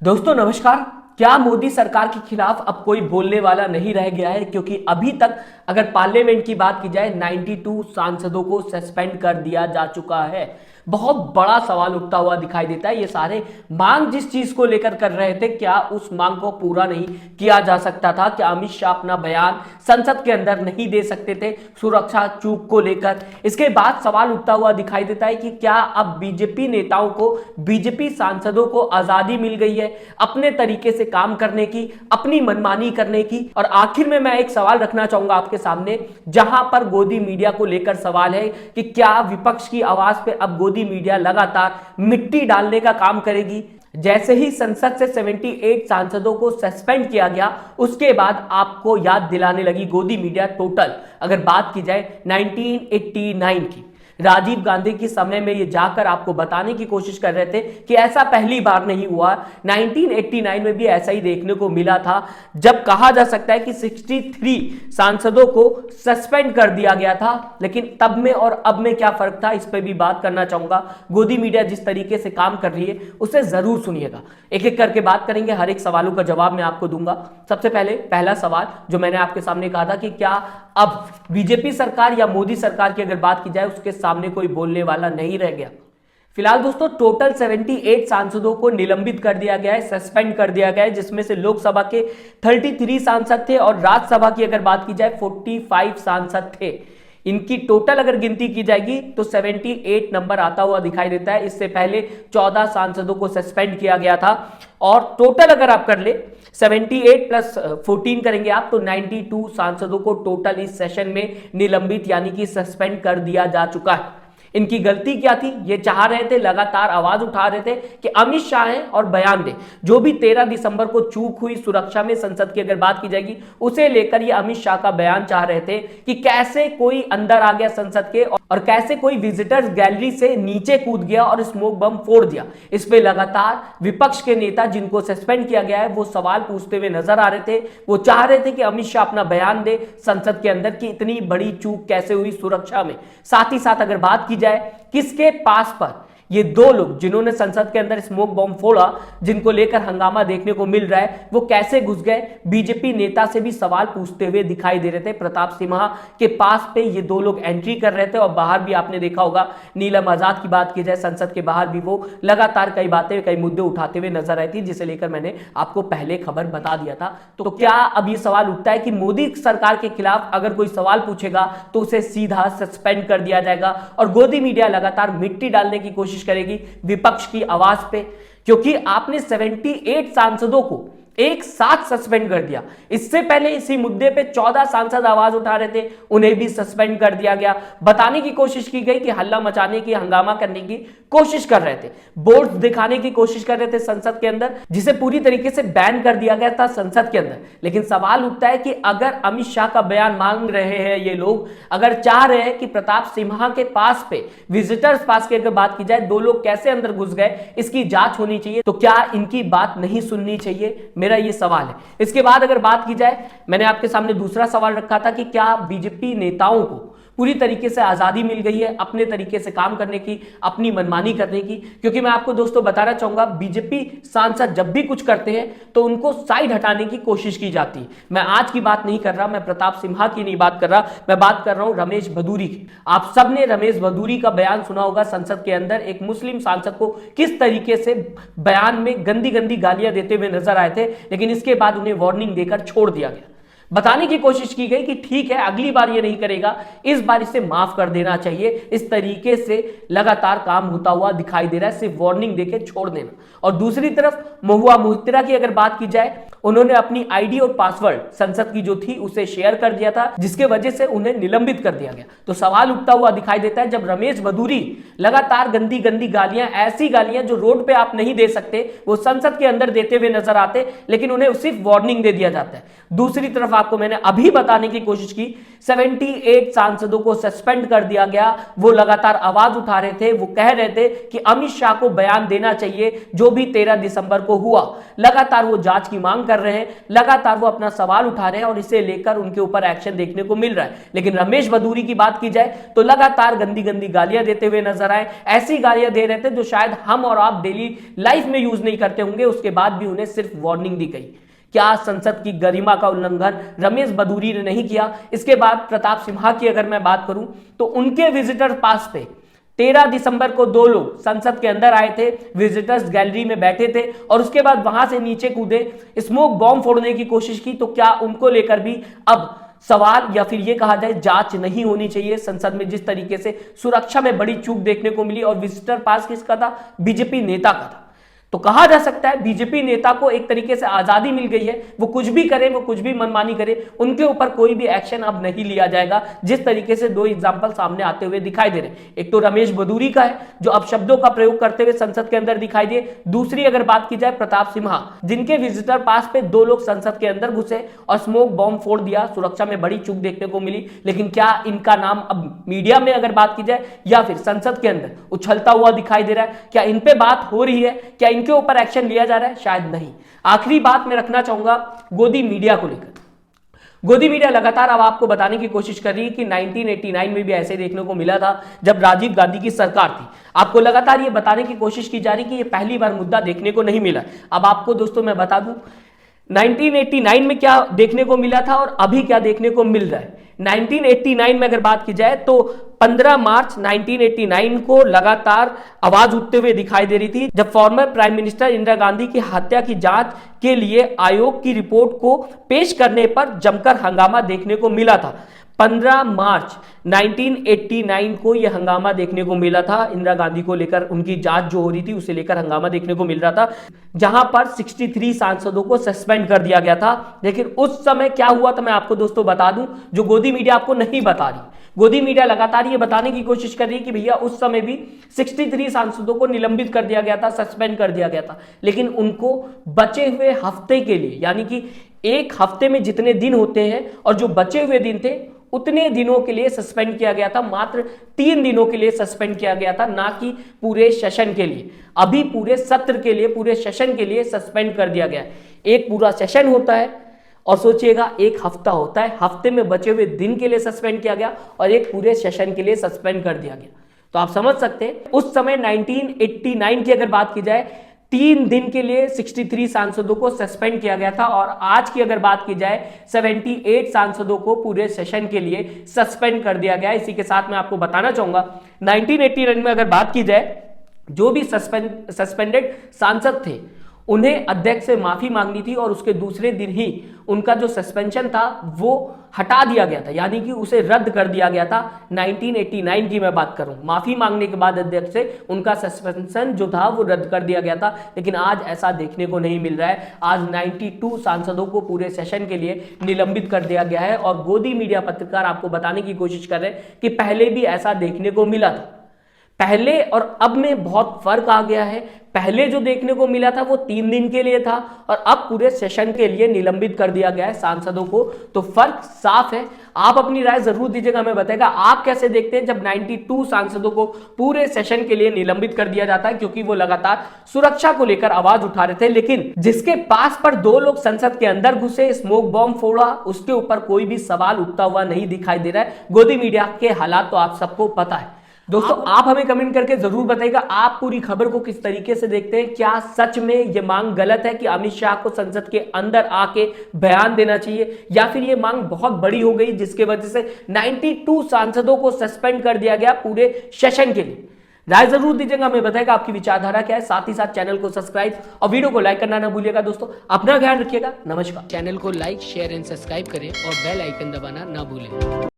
दोस्तों नमस्कार। क्या मोदी सरकार के खिलाफ अब कोई बोलने वाला नहीं रह गया है? क्योंकि अभी तक अगर पार्लियामेंट की बात की जाए 92 सांसदों को सस्पेंड कर दिया जा चुका है। बहुत बड़ा सवाल उठता हुआ दिखाई देता है। ये सारे मांग जिस चीज को लेकर कर रहे थे, क्या उस मांग को पूरा नहीं किया जा सकता था? क्या अमित शाह अपना बयान संसद के अंदर नहीं दे सकते थे सुरक्षा चूक को लेकर? इसके बाद सवाल उठता हुआ दिखाई देता है कि क्या अब बीजेपी नेताओं को, बीजेपी सांसदों को आजादी मिल गई है अपने तरीके से काम करने की, अपनी मनमानी करने की? और आखिर में मैं एक सवाल रखना चाहूंगा आपके सामने, जहां पर गोदी मीडिया को लेकर सवाल है कि क्या विपक्ष की आवाज पे अब गोदी मीडिया लगातार मिट्टी डालने का काम करेगी? जैसे ही संसद से 78 सांसदों को सस्पेंड किया गया, उसके बाद आपको याद दिलाने लगी गोदी मीडिया टोटल, अगर बात की जाए 1989 की। राजीव गांधी के समय में ये जाकर आपको बताने की कोशिश कर रहे थे कि ऐसा पहली बार नहीं हुआ। 1989 में भी ऐसा ही देखने को मिला था, जब कहा जा सकता है कि 63 सांसदों को सस्पेंड कर दिया गया था। लेकिन तब में और अब में क्या फर्क था, इस पर भी बात करना चाहूंगा। गोदी मीडिया जिस तरीके से काम कर रही है उसे जरूर सुनिएगा, एक एक करके बात करेंगे, हर एक सवालों का जवाब मैं आपको दूंगा। सबसे पहले पहला सवाल जो मैंने आपके सामने कहा था कि क्या अब बीजेपी सरकार या मोदी सरकार की अगर बात की जाए उसके सामने कोई बोलने वाला नहीं रह गया। फिलहाल दोस्तों टोटल 78 सांसदों को निलंबित कर दिया गया है, सस्पेंड कर दिया गया है, जिसमें से लोकसभा के 33 सांसद थे और राज्यसभा की अगर बात की जाए 45 सांसद थे। इनकी टोटल अगर गिनती की जाएगी तो 78 नंबर आता हुआ दिखाई देता है। इससे पहले 14 सांसदों को सस्पेंड किया गया था और टोटल अगर आप कर ले 78 प्लस 14 करेंगे आप तो 92 सांसदों को टोटल इस सेशन में निलंबित यानी कि सस्पेंड कर दिया जा चुका है। इनकी गलती क्या थी? ये चाह रहे थे, लगातार आवाज उठा रहे थे कि अमित शाह है और बयान दे। जो भी 13 दिसंबर को चूक हुई सुरक्षा में संसद की अगर बात की जाएगी, उसे लेकर ये अमित शाह का बयान चाह रहे थे कि कैसे कोई अंदर आ गया संसद के और कैसे कोई विजिटर्स गैलरी से नीचे कूद गया और स्मोक बम फोड़ दिया। इस पे लगातार विपक्ष के नेता जिनको सस्पेंड किया गया है वो सवाल पूछते हुए नजर आ रहे थे। वो चाह रहे थे कि अमित शाह अपना बयान दे संसद के अंदर कि इतनी बड़ी चूक कैसे हुई सुरक्षा में। साथ ही साथ अगर बात की जाए किसके पास पर ये दो लोग जिन्होंने संसद के अंदर स्मोक बम फोड़ा, जिनको लेकर हंगामा देखने को मिल रहा है, वो कैसे घुस गए, बीजेपी नेता से भी सवाल पूछते हुए दिखाई दे रहे थे। प्रताप सिम्हा के पास पे ये दो लोग एंट्री कर रहे थे और बाहर भी आपने देखा होगा, नीलम आजाद की बात की जाए संसद के बाहर भी वो लगातार कई बातें, कई मुद्दे उठाते हुए नजर आई थी, जिसे लेकर मैंने आपको पहले खबर बता दिया था। तो क्या अब ये सवाल उठता है कि मोदी सरकार के खिलाफ अगर कोई सवाल पूछेगा तो उसे सीधा सस्पेंड कर दिया जाएगा और गोदी मीडिया लगातार मिट्टी डालने की कोशिश करेगी विपक्ष की आवाज पे? क्योंकि आपने 78 सांसदों को एक साथ सस्पेंड कर दिया। इससे पहले इसी मुद्दे पे 14 सांसद आवाज उठा रहे थे, उन्हें भी सस्पेंड कर दिया गया। बताने की कोशिश की गई कि हल्ला मचाने की, हंगामा करने की कोशिश कर रहे थे, बोर्ड दिखाने की कोशिश कर रहे थे संसद के अंदर, जिसे पूरी तरीके से बैन कर दिया गया था संसद के अंदर। लेकिन सवाल उठता है कि अगर अमित शाह का बयान मांग रहे हैं ये लोग, अगर चाह रहे हैं कि प्रताप सिम्हा के पास पे, विजिटर्स पास की अगर बात की जाए, दो लोग कैसे अंदर घुस गए इसकी जांच होनी चाहिए, तो क्या इनकी बात नहीं सुननी चाहिए? मेरा ये सवाल है। इसके बाद अगर बात की जाए, मैंने आपके सामने दूसरा सवाल रखा था कि क्या बीजेपी नेताओं को पूरी तरीके से आजादी मिल गई है अपने तरीके से काम करने की, अपनी मनमानी करने की? क्योंकि मैं आपको दोस्तों बताना चाहूंगा, बीजेपी सांसद जब भी कुछ करते हैं तो उनको साइड हटाने की कोशिश की जाती है। मैं आज की बात नहीं कर रहा, मैं प्रताप सिम्हा की नहीं बात कर रहा, मैं बात कर रहा हूं रमेश भदौरी की। आप सबने रमेश भदौरी का बयान सुना होगा, संसद के अंदर एक मुस्लिम सांसद को किस तरीके से बयान में गंदी गंदी गालियां देते हुए नजर आए थे, लेकिन इसके बाद उन्हें वार्निंग देकर छोड़ दिया गया। बताने की कोशिश की गई कि ठीक है, अगली बार ये नहीं करेगा, इस बार इसे माफ कर देना चाहिए। इस तरीके से लगातार काम होता हुआ दिखाई दे रहा है, सिर्फ वार्निंग देके छोड़ देना। और दूसरी तरफ महुआ मोहित्रा की अगर बात की जाए, उन्होंने अपनी आईडी और पासवर्ड संसद की जो थी उसे शेयर कर दिया था, जिसके वजह से उन्हें निलंबित कर दिया गया। तो सवाल उठता हुआ दिखाई देता है, जब रमेश भदौरी लगातार गंदी गंदी गालियां, ऐसी गालियां जो रोड पे आप नहीं दे सकते, वो संसद के अंदर देते हुए नजर आते, लेकिन उन्हें सिर्फ वार्निंग दे दिया जाता है। दूसरी तरफ आपको मैंने अभी बताने की कोशिश की 78 सांसदों को सस्पेंड कर दिया गया। वो लगातार आवाज उठा रहे थे, वो कह रहे थे कि अमित शाह को बयान देना चाहिए जो भी 13 दिसंबर को हुआ। लगातार वो जांच की मांग कर रहे हैं, लगातार वो अपना सवाल उठा रहे हैं और इसे लेकर उनके ऊपर एक्शन देखने को मिल रहा है। लेकिन रमेश भदौरी की बात की जाए तो लगातार गंदी गंदी गालियां देते हुए नजर आए। ऐसी गालियां दे रहे थे जो शायद हम और आप डेली लाइफ में यूज नहीं करते होंगे। उसके बाद भी उन्हें सिर्फ वार्निंग दी गई। क्या संसद की गरिमा का उल्लंघन रमेश भदौरी ने नहीं किया? इसके बाद प्रताप सिम्हा की अगर मैं बात करूं तो उनके विजिटर पास पे 13 दिसंबर को 2 लोग संसद के अंदर आए थे, विजिटर्स गैलरी में बैठे थे और उसके बाद वहां से नीचे कूदे, स्मोक बॉम्ब फोड़ने की कोशिश की। तो क्या उनको लेकर भी अब सवाल या फिर यह कहा जाए जांच नहीं होनी चाहिए? संसद में जिस तरीके से सुरक्षा में बड़ी चूक देखने को मिली और विजिटर पास किसका था? बीजेपी नेता का था। तो कहा जा सकता है बीजेपी नेता को एक तरीके से आजादी मिल गई है, वो कुछ भी करें, वो कुछ भी मनमानी करें, उनके ऊपर कोई भी एक्शन अब नहीं लिया जाएगा। जिस तरीके से 2 एग्जांपल सामने आते हुए दिखाई दे रहे हैं, एक तो रमेश भदौरी का है जो अपशब्दों का प्रयोग करते हुए संसद के अंदर दिखाई दिए, दूसरी अगर बात की जाए प्रताप सिम्हा जिनके विजिटर पास पे 2 लोग संसद के अंदर घुसे और स्मोक बॉम्ब फोड़ दिया, सुरक्षा में बड़ी चूक देखने को मिली। लेकिन क्या इनका नाम अब मीडिया में अगर बात की जाए या फिर संसद के अंदर उछलता हुआ दिखाई दे रहा है? क्या इन पे बात हो रही है? क्या इनके ऊपर एक्शन लिया जा रहा है? शायद नहीं। आखिरी बात मैं रखना चाहूंगा गोदी मीडिया को लेकर। गोदी मीडिया लगातार अब आपको बताने की कोशिश कर रही है कि 1989 में भी ऐसे देखने को मिला था जब राजीव गांधी की सरकार थी। आपको लगातार ये बताने की कोशिश की जा रही कि ये पहली बार मुद्दा देखने को नहीं मिला। अब आपको दोस्तों मैं बता दूं 1989 में क्या देखने को मिला था और अभी क्या देखने को मिल रहा है। 1989 में अगर बात की जाए तो 15 मार्च 1989 को लगातार आवाज उठते हुए दिखाई दे रही थी जब former prime minister Indira Gandhi की हत्या की जांच के लिए आयोग की रिपोर्ट को पेश करने पर जमकर हंगामा देखने को मिला था। 15 मार्च 1989 को यह हंगामा देखने को मिला था। इंदिरा गांधी को लेकर उनकी जांच जो हो रही थी उसे लेकर हंगामा देखने को मिल रहा था, जहां पर 63 सांसदों को सस्पेंड कर दिया गया था। लेकिन उस समय क्या हुआ था मैं आपको दोस्तों बता दूं, जो गोदी मीडिया आपको नहीं बता रही। गोदी मीडिया लगातार ये बताने की कोशिश कर रही है कि भैया उस समय भी 63 सांसदों को निलंबित कर दिया गया था, सस्पेंड कर दिया गया था। लेकिन उनको बचे हुए हफ्ते के लिए, यानी कि एक हफ्ते में जितने दिन होते हैं और जो बचे हुए दिन थे उतने दिनों के लिए सस्पेंड किया गया था। मात्र 3 दिनों के लिए सस्पेंड किया गया था, ना कि पूरे सेशन के लिए। अभी पूरे सत्र के लिए, पूरे सेशन के लिए सस्पेंड कर दिया गया है। एक पूरा सेशन होता है और सोचिएगा एक हफ्ता होता है, हफ्ते में बचे हुए दिन के लिए सस्पेंड किया गया और एक पूरे सेशन के लिए सस्पेंड कर दिया गया। तो आप समझ सकते हैं उस समय 1989 की अगर बात की जाए 3 दिन के लिए 63 सांसदों को सस्पेंड किया गया था और आज की अगर बात की जाए 78 सांसदों को पूरे सेशन के लिए सस्पेंड कर दिया गया। इसी के साथ मैं आपको बताना चाहूंगा 1989 में अगर बात की जाए जो भी सस्पेंडेड सांसद थे उन्हें अध्यक्ष से माफी मांगनी थी और उसके दूसरे दिन ही उनका जो सस्पेंशन था वो हटा दिया गया था, यानी कि उसे रद्द कर दिया गया था। 1989 की मैं बात करूं, माफी मांगने के बाद अध्यक्ष से उनका सस्पेंशन जो था वो रद्द कर दिया गया था। लेकिन आज ऐसा देखने को नहीं मिल रहा है। आज 92 सांसदों को पूरे सेशन के लिए निलंबित कर दिया गया है और गोदी मीडिया पत्रकार आपको बताने की कोशिश कर रहे हैं कि पहले भी ऐसा देखने को मिला था। पहले और अब में बहुत फर्क आ गया है। पहले जो देखने को मिला था वो 3 दिन के लिए था और अब पूरे सेशन के लिए निलंबित कर दिया गया है सांसदों को। तो फर्क साफ है। आप अपनी राय जरूर दीजिएगा, हमें बताएगा आप कैसे देखते हैं जब 92 सांसदों को पूरे सेशन के लिए निलंबित कर दिया जाता है, क्योंकि वो लगातार सुरक्षा को लेकर आवाज उठा रहे थे। लेकिन जिसके पास पर 2 लोग संसद के अंदर घुसे, स्मोक बॉम्ब फोड़ा, उसके ऊपर कोई भी सवाल उठता हुआ नहीं दिखाई दे रहा है। गोदी मीडिया के हालात तो आप सबको पता है। दोस्तों आप हमें कमेंट करके जरूर बताइएगा आप पूरी खबर को किस तरीके से देखते हैं। क्या सच में यह मांग गलत है कि अमित शाह को संसद के अंदर आके बयान देना चाहिए, या फिर यह मांग बहुत बड़ी हो गई जिसके वजह से 92 सांसदों को सस्पेंड कर दिया गया पूरे सेशन के लिए? राय जरूर दीजिएगा, हमें बताएगा आपकी विचारधारा क्या है। साथ ही साथ चैनल को सब्सक्राइब और वीडियो को लाइक करना ना भूलिएगा। दोस्तों अपना ध्यान रखिएगा। नमस्कार। चैनल को लाइक, शेयर एंड सब्सक्राइब करें और बेल आइकन दबाना ना भूलें।